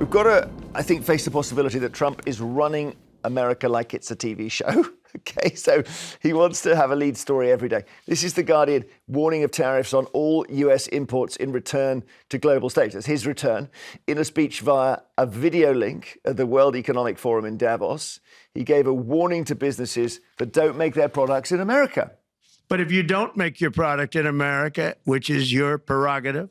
We've got to, I think, face the possibility that Trump is running America like it's a TV show. Okay, so he wants to have a lead story every day. This is The Guardian warning of tariffs on all US imports in return to global stage. That's his return. In a speech via a video link at the World Economic Forum in Davos, he gave a warning to businesses that don't make their products in America. But if you don't make your product in America, which is your prerogative,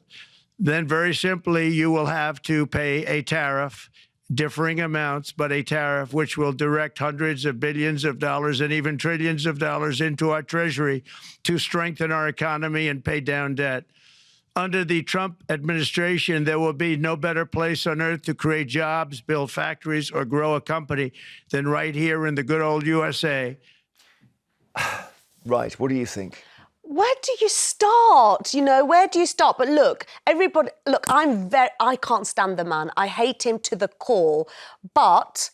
then very simply you will have to pay a tariff, differing amounts, but a tariff which will direct hundreds of billions of dollars and even trillions of dollars into our treasury to strengthen our economy and pay down debt. Under the Trump administration, there will be no better place on earth to create jobs, build factories, or grow a company than right here in the good old USA. Right. What do you think? Where do you start? Where do you start? But look, everybody, I can't stand the man. I hate him to the core. But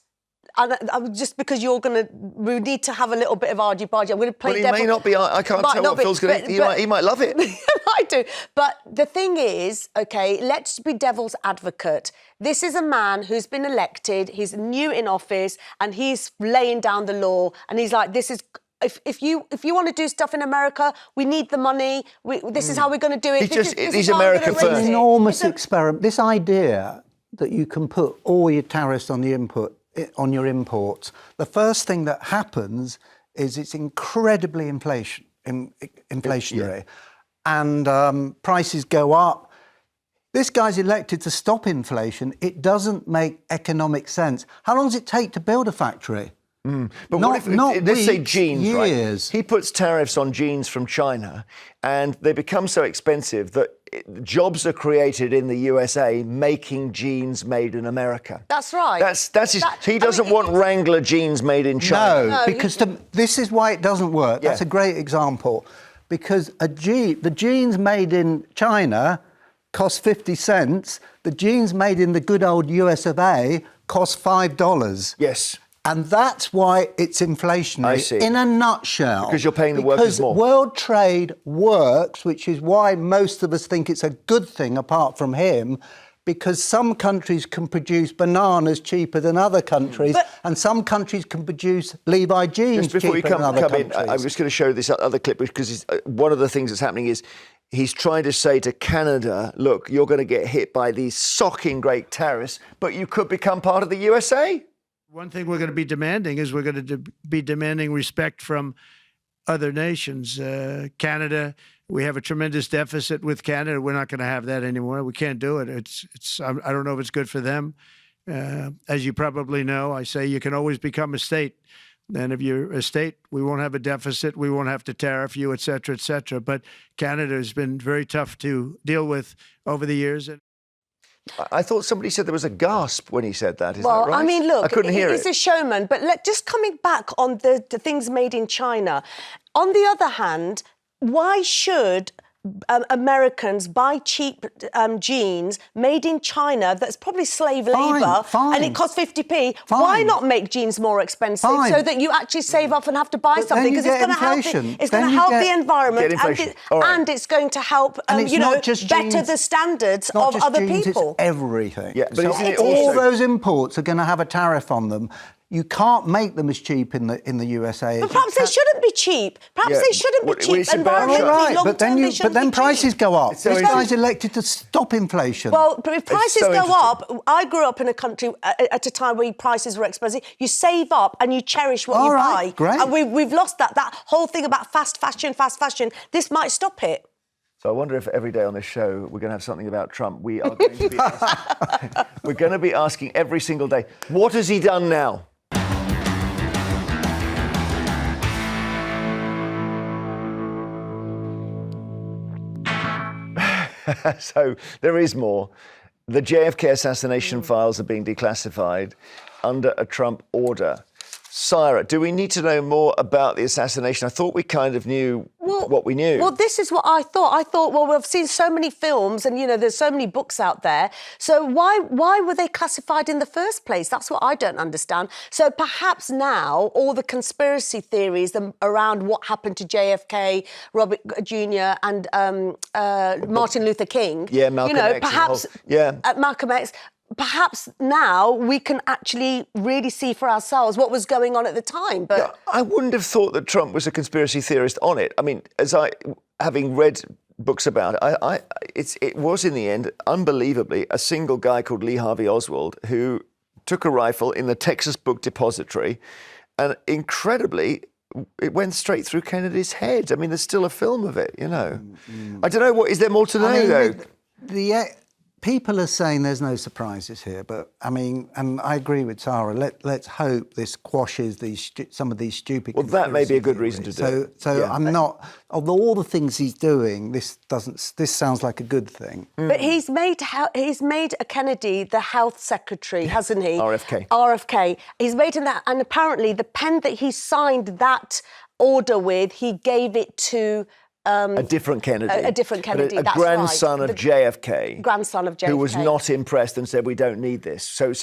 just because we need to have a little bit of argy-bargy. I'm going to play devil. He may not be. I can't tell what Phil's going to. He might love it. I do. But the thing is, okay, let's be devil's advocate. This is a man who's been elected. He's new in office, and he's laying down the law. And he's like, this is. If you want to do stuff in America, we need the money. This is how we're going to do it. He's America first. It's an enormous experiment. This idea that you can put all your tariffs on your imports. The first thing that happens is it's incredibly inflationary, and prices go up. This guy's elected to stop inflation. It doesn't make economic sense. How long does it take to build a factory? But let's say jeans, years. Right? He puts tariffs on jeans from China, and they become so expensive that jobs are created in the USA making jeans made in America. That's right. That's his. He doesn't want Wrangler jeans made in China. No, because this is why it doesn't work. That's a great example, because the jeans made in China cost 50 cents. The jeans made in the good old US of A cost $5. Yes. And that's why it's inflationary. I see. In a nutshell. Because you're paying the workers more. Because world trade works, which is why most of us think it's a good thing, apart from him, because some countries can produce bananas cheaper than other countries, and some countries can produce Levi jeans cheaper than other countries. In, I'm just going to show this other clip, because one of the things that's happening is he's trying to say to Canada, look, you're going to get hit by these socking great tariffs, but you could become part of the USA. One thing we're going to be demanding is we're going to be demanding respect from other nations. Canada, we have a tremendous deficit with Canada. We're not going to have that anymore. We can't do it. I don't know if it's good for them. As you probably know, I say you can always become a state. And if you're a state, we won't have a deficit. We won't have to tariff you, et cetera, et cetera. But Canada has been very tough to deal with over the years. I thought somebody said there was a gasp when he said that. Is that right? I mean, look, I couldn't hear he's a showman. But just coming back on the things made in China, on the other hand, why should Americans buy cheap jeans made in China that's probably slave labour and it costs 50p? Why not make jeans more expensive so that you actually save up and have to buy something? Because it's going to help the environment and it's going to help better the standards of other people. It's everything. Yeah, but all those imports are going to have a tariff on them. You can't make them as cheap in the USA. But perhaps they shouldn't be cheap. Perhaps they shouldn't be cheap. Environmentally, but then prices go up. This guy's elected to stop inflation. Well, if prices go up, I grew up in a country at a time where prices were expensive. You save up and you cherish what you buy. Great. And we've lost that whole thing about fast fashion. This might stop it. So I wonder if every day on this show we're going to have something about Trump. We are going to be we're going to be asking every single day, what has he done now? So there is more. The JFK assassination files are being declassified under a Trump order. Sarah, do we need to know more about the assassination? I thought we kind of knew what we knew. Well, this is what I thought. I thought, well, we've seen so many films and, there's so many books out there. So why were they classified in the first place? That's what I don't understand. So perhaps now all the conspiracy theories around what happened to JFK, Robert Jr. and Martin Luther King. Yeah, Malcolm X. Perhaps Malcolm X. perhaps now we can actually really see for ourselves what was going on at the time. But Yeah, I wouldn't have thought that Trump was a conspiracy theorist on it. I mean, having read books about it, it was in the end, unbelievably, a single guy called Lee Harvey Oswald who took a rifle in the Texas Book Depository, and incredibly, it went straight through Kennedy's head. I mean, there's still a film of it, you know. I don't know, what is there more to know, though? People are saying there's no surprises here, but I mean, and I agree with Tara. Let's hope this quashes some of these stupid. Well, that may be a good reason to do it. So Yeah. I'm not. Of all the things he's doing, this sounds like a good thing. But he's made a Kennedy the health secretary, hasn't he? RFK. RFK. He's made him that, and apparently the pen that he signed that order with, he gave it to. A different Kennedy. A different Kennedy, A that's grandson right. of JFK. Grandson of JFK. Who was not impressed and said, we don't need this. So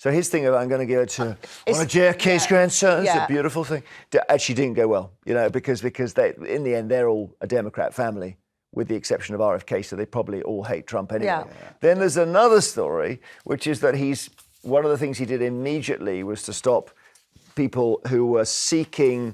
his thing of, I'm going to give it to one of JFK's grandsons, a beautiful thing, actually didn't go well, you know, because they, in the end, they're all a Democrat family, with the exception of RFK, so they probably all hate Trump anyway. Yeah. Then there's another story, which is that one of the things he did immediately was to stop people who were seeking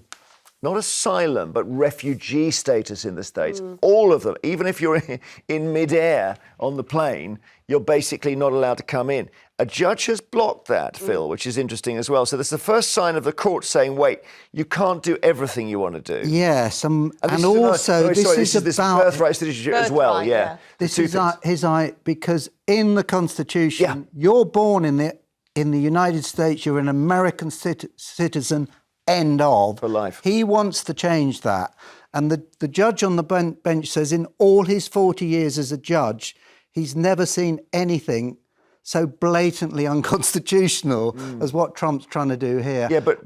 not asylum, but refugee status in the States. All of them, even if you're in midair on the plane, you're basically not allowed to come in. A judge has blocked that, Phil, which is interesting as well. So that's the first sign of the court saying, wait, you can't do everything you want to do. Yes, and this also is this about birthright citizenship as well, Birthright, yeah. yeah. This is because in the Constitution, you're born in the United States, you're an American citizen. End of. For life. He wants to change that. And the judge on the bench says in all his 40 years as a judge, he's never seen anything so blatantly unconstitutional as what Trump's trying to do here. Yeah, but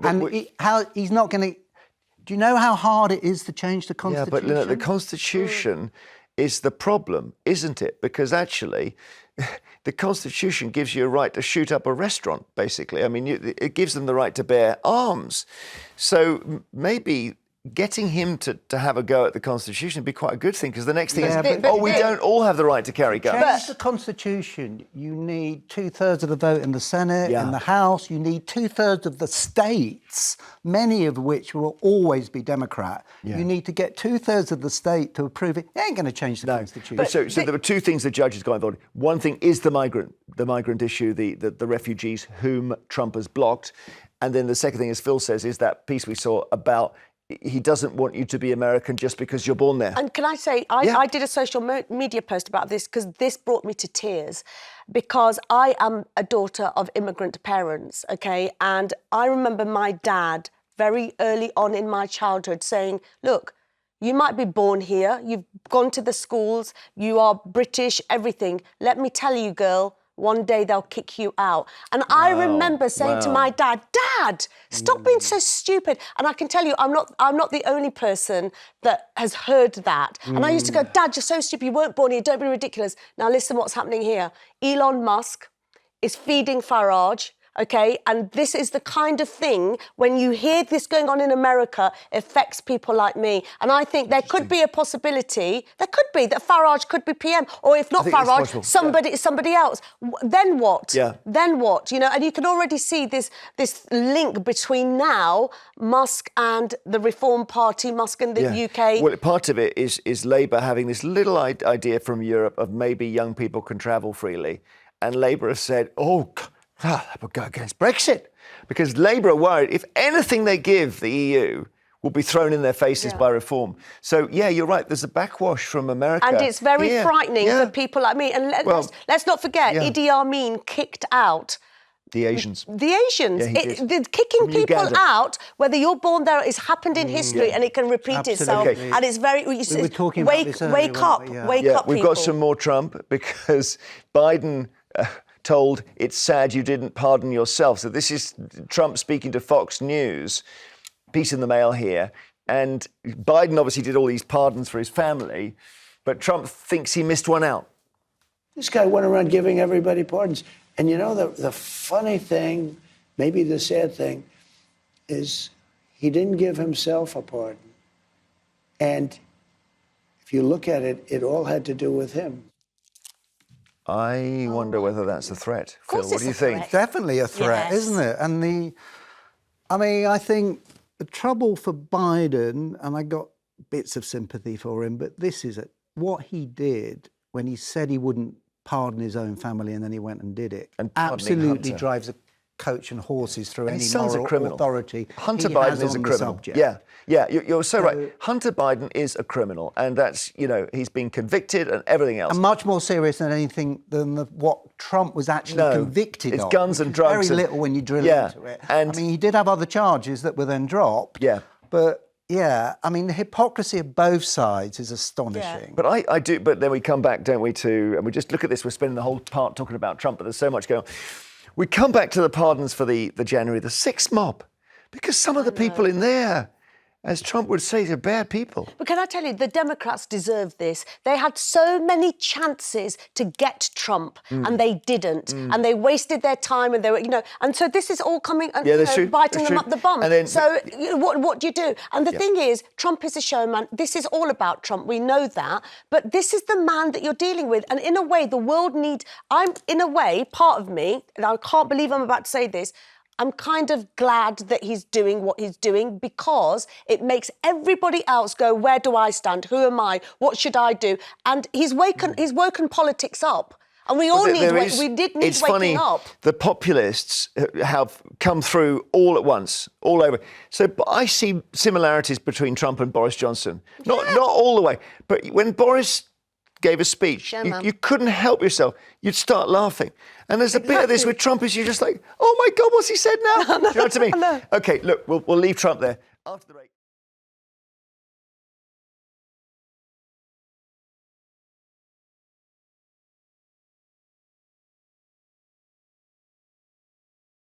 he's not going to... Do you know how hard it is to change the Constitution? Yeah, but Lynette, the Constitution is the problem, isn't it? Because actually, the Constitution gives you a right to shoot up a restaurant, basically. I mean, it gives them the right to bear arms. So maybe getting him to have a go at the Constitution would be quite a good thing, because the next thing is, we don't all have the right to carry guns. Change the Constitution, you need 2/3 of the vote in the Senate, in the House, you need 2/3 of the states, many of which will always be Democrat. Yeah. You need to get 2/3 of the state to approve it. It ain't going to change the Constitution. So there were two things the judges got involved in. One thing is the migrant issue, the refugees whom Trump has blocked. And then the second thing, as Phil says, is that piece we saw about he doesn't want you to be American just because you're born there. And can I say, I did a social media post about this because this brought me to tears, because I am a daughter of immigrant parents, okay? And I remember my dad very early on in my childhood saying, look, you might be born here, you've gone to the schools, you are British, everything. Let me tell you, girl, one day they'll kick you out. And I remember saying to my dad, Dad, stop being so stupid. And I can tell you, I'm not the only person that has heard that. And I used to go, Dad, you're so stupid, you weren't born here, don't be ridiculous. Now listen what's happening here. Elon Musk is feeding Farage, okay? And this is the kind of thing, when you hear this going on in America, affects people like me. And I think there could be a possibility, that Farage could be PM, or if not Farage, somebody else. Then what? Yeah. Then what? You know, and you can already see this link between now Musk and the Reform Party, Musk and the UK. Well, part of it is Labour having this little idea from Europe of maybe young people can travel freely. And Labour has said, that would go against Brexit, because Labour are worried if anything they give the EU will be thrown in their faces by reform. So, you're right, there's a backwash from America. And it's very frightening for people like me. And let's not forget, Idi Amin kicked out the Asians. The Asians. Yeah, kicking from people Uganda. out, whether you're born there, it's happened in history and it can repeat itself. Okay. And it's very... We were talking about this earlier, wake up, wake up, we've people. got some more Trump, because Biden... told it's sad you didn't pardon yourself. So this is Trump speaking to Fox News, piece in the mail here. And Biden obviously did all these pardons for his family, but Trump thinks he missed one out. This guy went around giving everybody pardons. And you know, the funny thing, maybe the sad thing, is he didn't give himself a pardon. And if you look at it, it all had to do with him. I wonder whether that's a threat. Phil, course what do you it's a think? threat. Definitely a threat, Yes. isn't it? And I think the trouble for Biden, and I got bits of sympathy for him, but this is it. What he did when he said he wouldn't pardon his own family and then he went and did it, And pardoning absolutely Hunter. drives a coach and horses through And any his son's a moral criminal. authority Hunter he Biden has is a on the criminal. subject. Yeah, you're so right. Hunter Biden is a criminal, and that's, he's been convicted and everything else. And much more serious than anything than what Trump was actually convicted it's of. guns which and is drugs Very and- little when you drill Yeah, into it. and- I mean, he did have other charges that were then dropped. Yeah. But yeah, I mean, the hypocrisy of both sides is astonishing. But I do, but then we come back, don't we, and we just look at this, we're spending the whole part talking about Trump, but there's so much going on. We come back to the pardons for the January the 6th mob, because some of the people in there, as Trump would say, they're bad people. But can I tell you, the Democrats deserve this. They had so many chances to get Trump, and they didn't. And they wasted their time, and they were, and so this is all coming, that's true. biting That's them true. up the bum. And then- So what do you do? And the thing is, Trump is a showman. This is all about Trump. We know that. But this is the man that you're dealing with. And in a way, the world needs, part of me, and I can't believe I'm about to say this, I'm kind of glad that he's doing what he's doing, because it makes everybody else go, where do I stand? Who am I? What should I do? And he's woken politics up. And we all need It's waking funny, up. the populists have come through all at once, all over. So but I see similarities between Trump and Boris Johnson. Not all the way, but when Boris gave a speech, you couldn't help yourself. You'd start laughing. And there's a bit of this with Trump is you're just like, oh my God, what's he said now? Do you know what I mean? Okay, look, we'll leave Trump there. After the break.